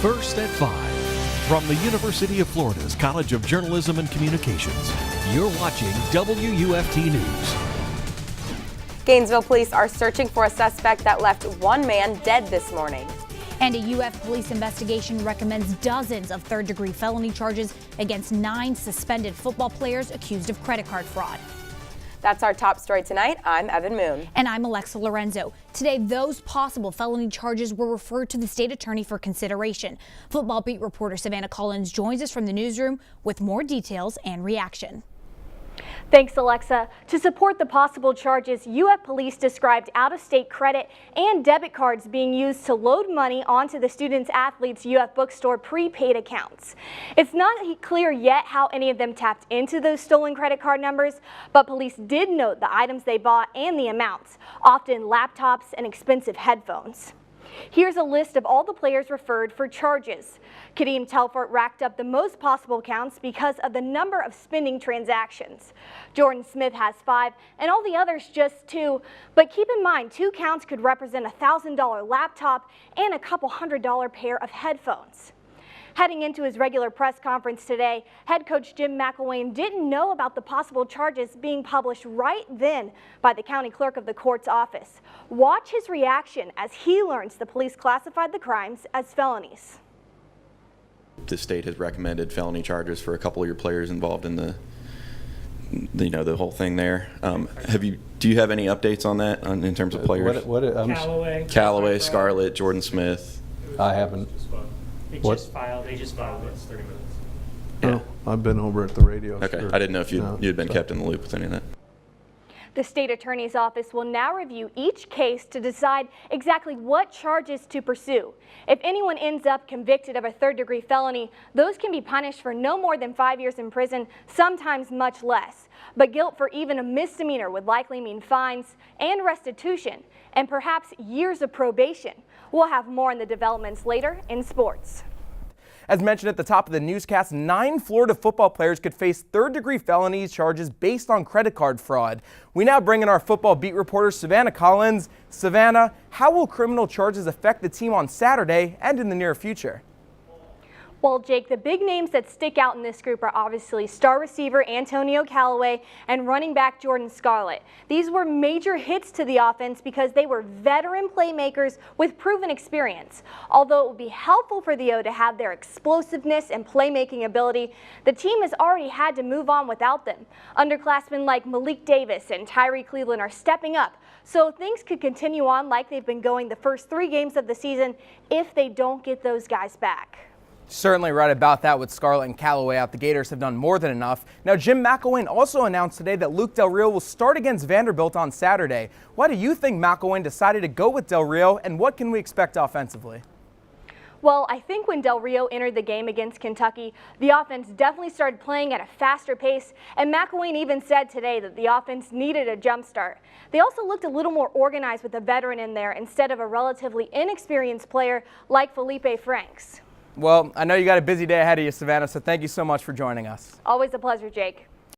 First at 5. From the University of Florida's College of Journalism and Communications, you're watching WUFT News. Gainesville police are searching for a suspect that left one man dead this morning. And a UF police investigation recommends dozens of third-degree felony charges against 9 suspended football players accused of credit card fraud. That's our top story tonight. I'm Evan Moon. And I'm Alexa Lorenzo. Today, those possible felony charges were referred to the state attorney for consideration. Football beat reporter Savannah Collins joins us from the newsroom with more details and reaction. Thanks, Alexa. To support the possible charges, UF police described out-of-state credit and debit cards being used to load money onto the students-athletes' UF bookstore prepaid accounts. It's not clear yet how any of them tapped into those stolen credit card numbers, but police did note the items they bought and the amounts, often laptops and expensive headphones. Here's a list of all the players referred for charges. Kadeem Telfort racked up the most possible counts because of the number of spending transactions. Jordan Smith has 5 and all the others just 2. But keep in mind, 2 counts could represent a $1,000 laptop and a couple $100 pair of headphones. Heading into his regular press conference today, head coach Jim McElwain didn't know about the possible charges being published right then by the county clerk of the court's office. Watch his reaction as he learns the police classified the crimes as felonies. The state has recommended felony charges for a couple of your players involved in the whole thing there. Do you have any updates on that in terms of players? Callaway, Scarlett, Jordan Smith. I haven't. They just filed it 30 minutes. Yeah. Oh, I've been over at the radio. Okay, sure. I didn't know if you had been kept in the loop with any of that. The state attorney's office will now review each case to decide exactly what charges to pursue. If anyone ends up convicted of a third-degree felony, those can be punished for no more than 5 years in prison, sometimes much less. But guilt for even a misdemeanor would likely mean fines and restitution, and perhaps years of probation. We'll have more on the developments later in sports. As mentioned at the top of the newscast, 9 Florida football players could face third-degree felony charges based on credit card fraud. We now bring in our football beat reporter, Savannah Collins. Savannah, how will criminal charges affect the team on Saturday and in the near future? Well, Jake, the big names that stick out in this group are obviously star receiver Antonio Callaway and running back Jordan Scarlett. These were major hits to the offense because they were veteran playmakers with proven experience. Although it would be helpful for the O to have their explosiveness and playmaking ability, the team has already had to move on without them. Underclassmen like Malik Davis and Tyree Cleveland are stepping up, so things could continue on like they've been going the first 3 games of the season if they don't get those guys back. Certainly right about that with Scarlett and Callaway out. The Gators have done more than enough. Now, Jim McElwain also announced today that Luke Del Rio will start against Vanderbilt on Saturday. Why do you think McElwain decided to go with Del Rio, and what can we expect offensively? Well, I think when Del Rio entered the game against Kentucky, the offense definitely started playing at a faster pace, and McElwain even said today that the offense needed a jump start. They also looked a little more organized with a veteran in there instead of a relatively inexperienced player like Felipe Franks. Well, I know you got a busy day ahead of you, Savannah, so thank you so much for joining us. Always a pleasure, Jake.